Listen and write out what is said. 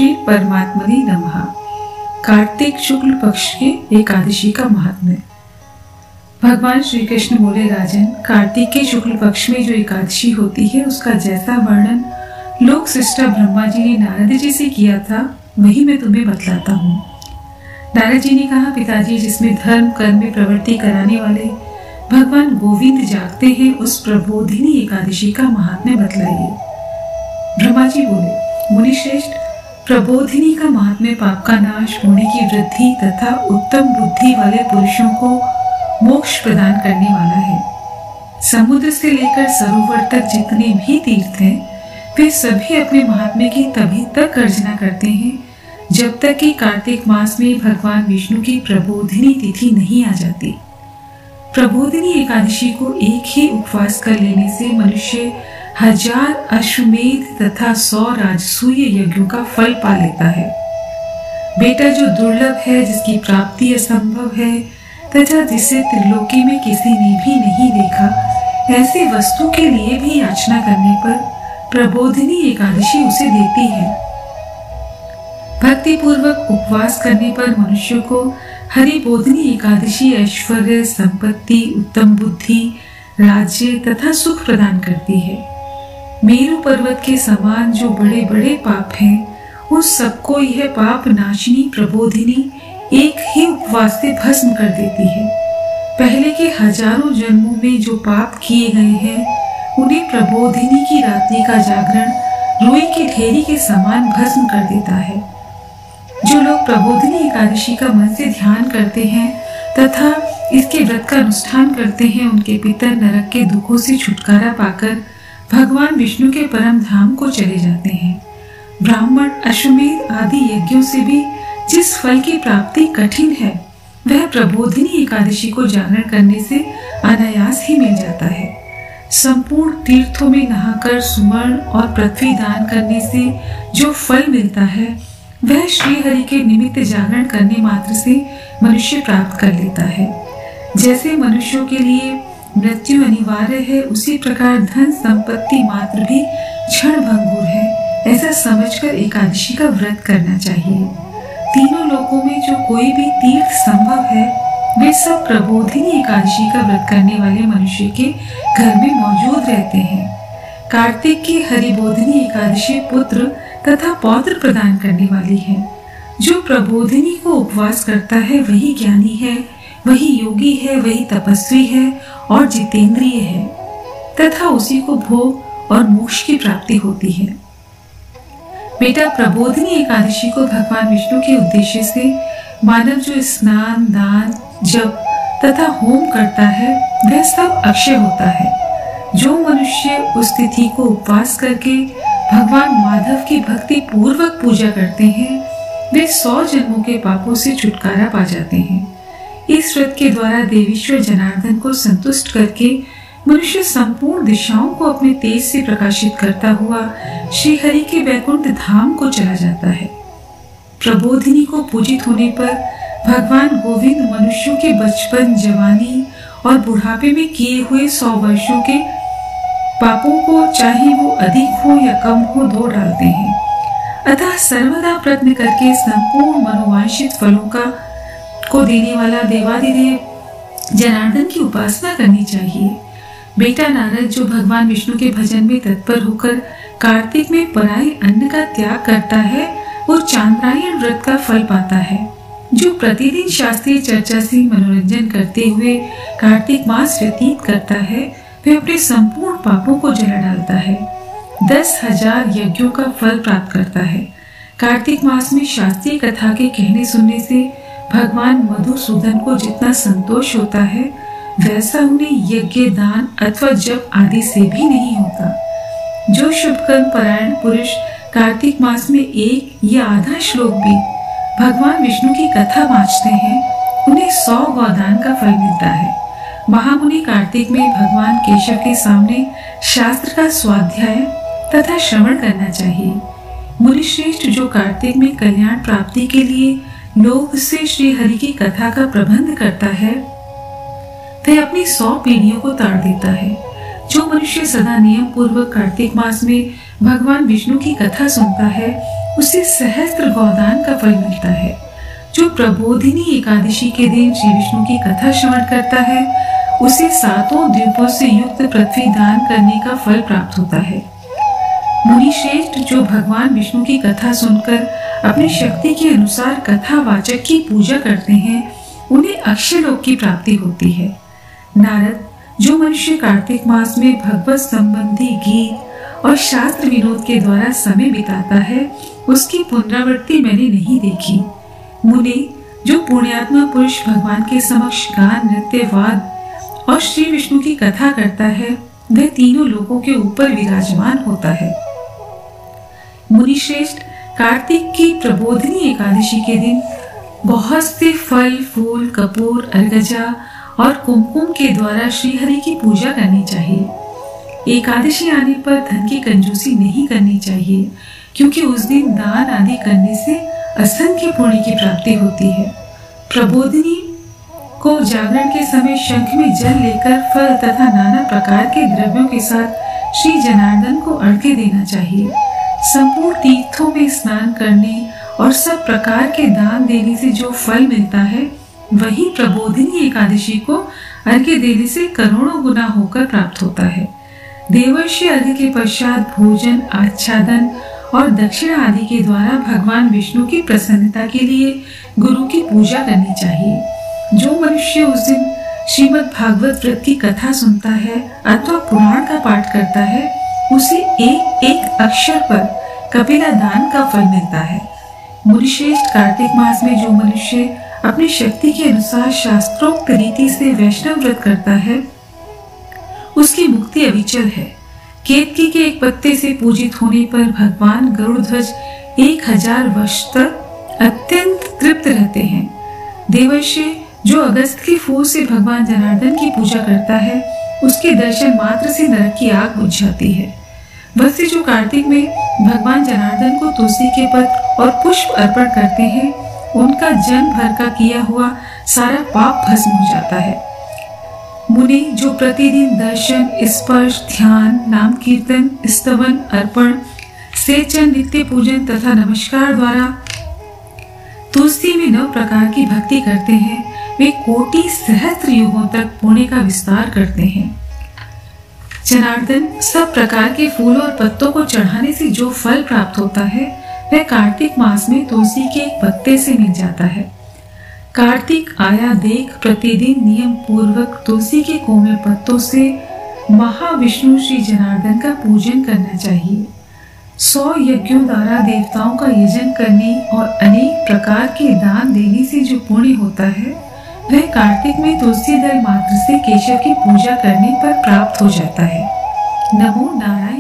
श्री परमात्मने नमः। कार्तिक शुक्ल पक्ष के एकादशी का महात्म्य। भगवान श्री कृष्ण बोले, राजन, कार्तिक के शुक्ल पक्ष में जो एकादशी होती है उसका जैसा वर्णन लोक सृष्टा ब्रह्मा जी ने नारद जी से किया था वही मैं तुम्हें बतलाता हूँ। नारद जी ने कहा, पिताजी, जिसमें धर्म कर्म में प्रवृत्ति कराने वाले भगवान गोविंद जागते हैं उस प्रबोधिनी एकादशी का महात्म्य बतलाइए। ब्रह्मा जी बोले, मुनिश्रेष्ठ, प्रबोधिनी का महात्म्य पाप का नाश, पुण्य की वृद्धि तथा उत्तम बुद्धि वाले पुरुषों को मोक्ष प्रदान करने वाला है। समुद्र से लेकर सरोवर तक जितने भी तीर्थ हैं वे सभी अपने महात्म्य की तभी तक गर्जना करते हैं जब तक कि कार्तिक मास में भगवान विष्णु की प्रबोधिनी तिथि नहीं आ जाती। प्रबोधिनी एकादशी को एक ही उपवास कर लेने से मनुष्य 1000 अश्वमेध तथा 100 राजसूय यज्ञों का फल पा लेता है। बेटा जो दुर्लभ है, जिसकी प्राप्ति असंभव है तथा जिसे त्रिलोकी में किसी ने भी नहीं देखा, ऐसी वस्तु के लिए भी याचना करने पर प्रबोधिनी एकादशी उसे देती है। भक्ति पूर्वक उपवास करने पर मनुष्य को हरिबोधिनी एकादशी ऐश्वर्य, संपत्ति, उत्तम बुद्धि, राज्य तथा सुख प्रदान करती है। मेरु पर्वत के समान जो बड़े बड़े पाप हैं उन सबको यह पाप नाशिनी प्रबोधिनी एक ही उपवास से भस्म कर देती है। पहले के हजारों जन्मों में जो पाप किए गए हैं उन्हें प्रबोधिनी की रात्रि का जागरण रुई की ढेरी के समान भस्म कर देता है। जो लोग प्रबोधिनी एकादशी का मन से ध्यान करते हैं तथा इसके व्रत का अनुष्ठान करते हैं, उनके पितर नरक के दुखों से छुटकारा पाकर भगवान विष्णु के परम धाम को चले जाते हैं। ब्राह्मण, अश्वमेध आदि यज्ञों से भी जिस फल की प्राप्ति कठिन है वह प्रबोधिनी एकादशी को जागरण करने से अनायास ही मिल जाता है। संपूर्ण तीर्थों में नहाकर सुवर्ण और पृथ्वी दान करने से जो फल मिलता है वह श्री हरि के निमित्त जागरण करने मात्र से मनुष्य प्राप्त कर लेता है। जैसे मनुष्यों के लिए मृत्यु अनिवार्य है, उसी प्रकार धन संपत्ति मात्र भी क्षण भंगुर है। ऐसा समझकर एकादशी का व्रत करना चाहिए। तीनों लोकों में जो कोई भी तीर्थ संभव है वे सब प्रबोधिनी एकादशी का व्रत करने वाले मनुष्य के घर में मौजूद रहते हैं। कार्तिक की हरिबोधिनी एकादशी पुत्र तथा पौत्र प्रदान करने वाली है। जो प्रबोधिनी को उपवास करता है वही ज्ञानी है, वही योगी है, वही तपस्वी है और जितेंद्रिय है तथा उसी को भोग और मोक्ष की प्राप्ति होती है। बेटा, प्रबोधिनी एकादशी को भगवान विष्णु के उद्देश्य से मानव जो स्नान, दान, जप तथा होम करता है वह सब अक्षय होता है। जो मनुष्य उस तिथि को उपवास करके भगवान माधव की भक्ति पूर्वक पूजा करते हैं वे 100 जन्मों के पापों से छुटकारा पा जाते हैं। इस व्रत के द्वारा देवीश्वर जनार्दन को संतुष्ट करके मनुष्य संपूर्ण दिशाओं को अपने तेज से प्रकाशित करता हुआ श्री हरि के वैकुंठ धाम को चला जाता है। प्रबोधिनी को पूजित होने पर भगवान गोविंद मनुष्यों के बचपन, जवानी और बुढ़ापे में किए हुए 100 वर्षों के पापों को, चाहे वो अधिक हो या कम हो, धो डालते हैं। अतः सर्वदा प्रयत्न करके संपूर्ण मनोवांछित फलों को देने वाला देवादिदेव जनार्दन की उपासना करनी चाहिए। बेटा नारद, जो भगवान विष्णु के भजन में तत्पर होकर कार्तिक में पराये अन्न का त्याग करता है वो चांद्रायण व्रत का फल पाता है। जो प्रतिदिन शास्त्रीय चर्चा से मनोरंजन करते हुए कार्तिक मास व्यतीत करता है वह अपने संपूर्ण पापों को जला डालता है। 10,000 यज्ञों का फल प्राप्त करता है। कार्तिक मास में शास्त्रीय कथा के कहने सुनने से भगवान मधुसूदन को जितना संतोष होता है वैसा उन्हें यज्ञ, दान अथवा जप आदि से भी नहीं होता। जो शुभ कर्म परायण पुरुष कार्तिक मास में एक या आधा श्लोक भी भगवान विष्णु की कथा वाँचते हैं उन्हें 100 गौदान का फल मिलता है। महामुनि कार्तिक में भगवान केशव के सामने शास्त्र का स्वाध्याय तथा श्रवण करना चाहिए। मुनिश्रेष्ठ, जो कार्तिक में कल्याण प्राप्ति के लिए लोभ से श्री हरि की कथा का प्रबंध करता है वह अपनी 100 पीढ़ियों को ताड़ देता है। जो मनुष्य सदा नियम पूर्वक कार्तिक मास में भगवान विष्णु की कथा सुनता है उसे सहस्त्र गोदान का फल मिलता है। जो प्रबोधिनी एकादशी के दिन श्री विष्णु की कथा श्रवण करता है उसे 7 द्वीपों से युक्त पृथ्वी दान करने का फल प्राप्त होता है। मुनि श्रेष्ठ जो भगवान विष्णु की कथा सुनकर अपनी शक्ति के अनुसार कथावाचक की पूजा करते हैं उन्हें अक्षयलोक की प्राप्ति होती है। नारद, जो मनुष्य कार्तिक मास में भगवत संबंधी गीत और शास्त्र विनोद के द्वारा समय बिताता है उसकी पुनरावृत्ति मैंने नहीं देखी। मुनि, जो पुण्यात्मा पुरुष भगवान के समक्ष गान, नृत्य, वाद और श्री विष्णु की कथा करता है वह तीनों लोकों के ऊपर विराजमान होता है। मुनि श्रेष्ठ, कार्तिक की प्रबोधिनी एकादशी के दिन बहुत से फल, फूल, कपूर, अर्गजा और कुमकुम के द्वारा श्रीहरि की पूजा करनी चाहिए। एकादशी आने पर धन की कंजूसी नहीं करनी चाहिए क्योंकि उस दिन दान आदि करने से असंख्य पुण्य की प्राप्ति होती है। प्रबोधिनी को जागरण के समय शंख में जल लेकर फल तथा नाना प्रकार के द्रव्यों के साथ श्री जनार्दन को अर्घ्य देना चाहिए। संपूर्ण तीर्थों में स्नान करने और सब प्रकार के दान देने से जो फल मिलता है वही प्रबोधिनी एकादशी को अर्घ्य देने से करोड़ों गुना होकर प्राप्त होता है। देवर्षि अर्घ्य के पश्चात भोजन, आच्छादन और दक्षिणा आदि के द्वारा भगवान विष्णु की प्रसन्नता के लिए गुरु की पूजा करनी चाहिए। जो मनुष्य उस दिन श्रीमद् भागवत व्रत की कथा सुनता है अथवा पुराण का पाठ करता है उसे एक एक अक्षर पर कपिला दान का फल मिलता है। मुनिश्रेष्ठ, कार्तिक मास में जो मनुष्य अपनी शक्ति के अनुसार शास्त्रोक्त रीति से वैष्णव व्रत करता है उसकी मुक्ति अविचल है। केतकी के एक पत्ते से पूजित होने पर भगवान गरुड़ध्वज 1000 वर्ष तक अत्यंत तृप्त रहते हैं। देवर्षि, जो अगस्त के फूल से भगवान जनार्दन की पूजा करता है उसके दर्शन मात्र से नरक की आग बुझ जाती है। वैसे जो कार्तिक में भगवान जनार्दन को तुलसी के पत्र और पुष्प अर्पण करते हैं उनका जन्म भर का किया हुआ सारा पाप भस्म हो जाता है। मुनि, जो प्रतिदिन दर्शन, स्पर्श, ध्यान, नाम कीर्तन, स्तवन, अर्पण, सेचन, नित्य पूजन तथा नमस्कार द्वारा तुलसी में 9 प्रकार की भक्ति करते हैं वे कोटि सहस्त्र युगों तक पुण्य का विस्तार करते हैं। जनार्दन, सब प्रकार के फूलों और पत्तों को चढ़ाने से जो फल प्राप्त होता है वह कार्तिक मास में तुलसी के एक पत्ते से मिल जाता है। कार्तिक आया देख प्रतिदिन नियम पूर्वक तुलसी के कोमल पत्तों से महाविष्णु श्री जनार्दन का पूजन करना चाहिए। 100 यज्ञों द्वारा देवताओं का यजन करने और अनेक प्रकार के दान देने से जो पुण्य होता है वह कार्तिक में तुलसी दल मात्र से केशव की पूजा करने पर प्राप्त हो जाता है। नमो नारायण।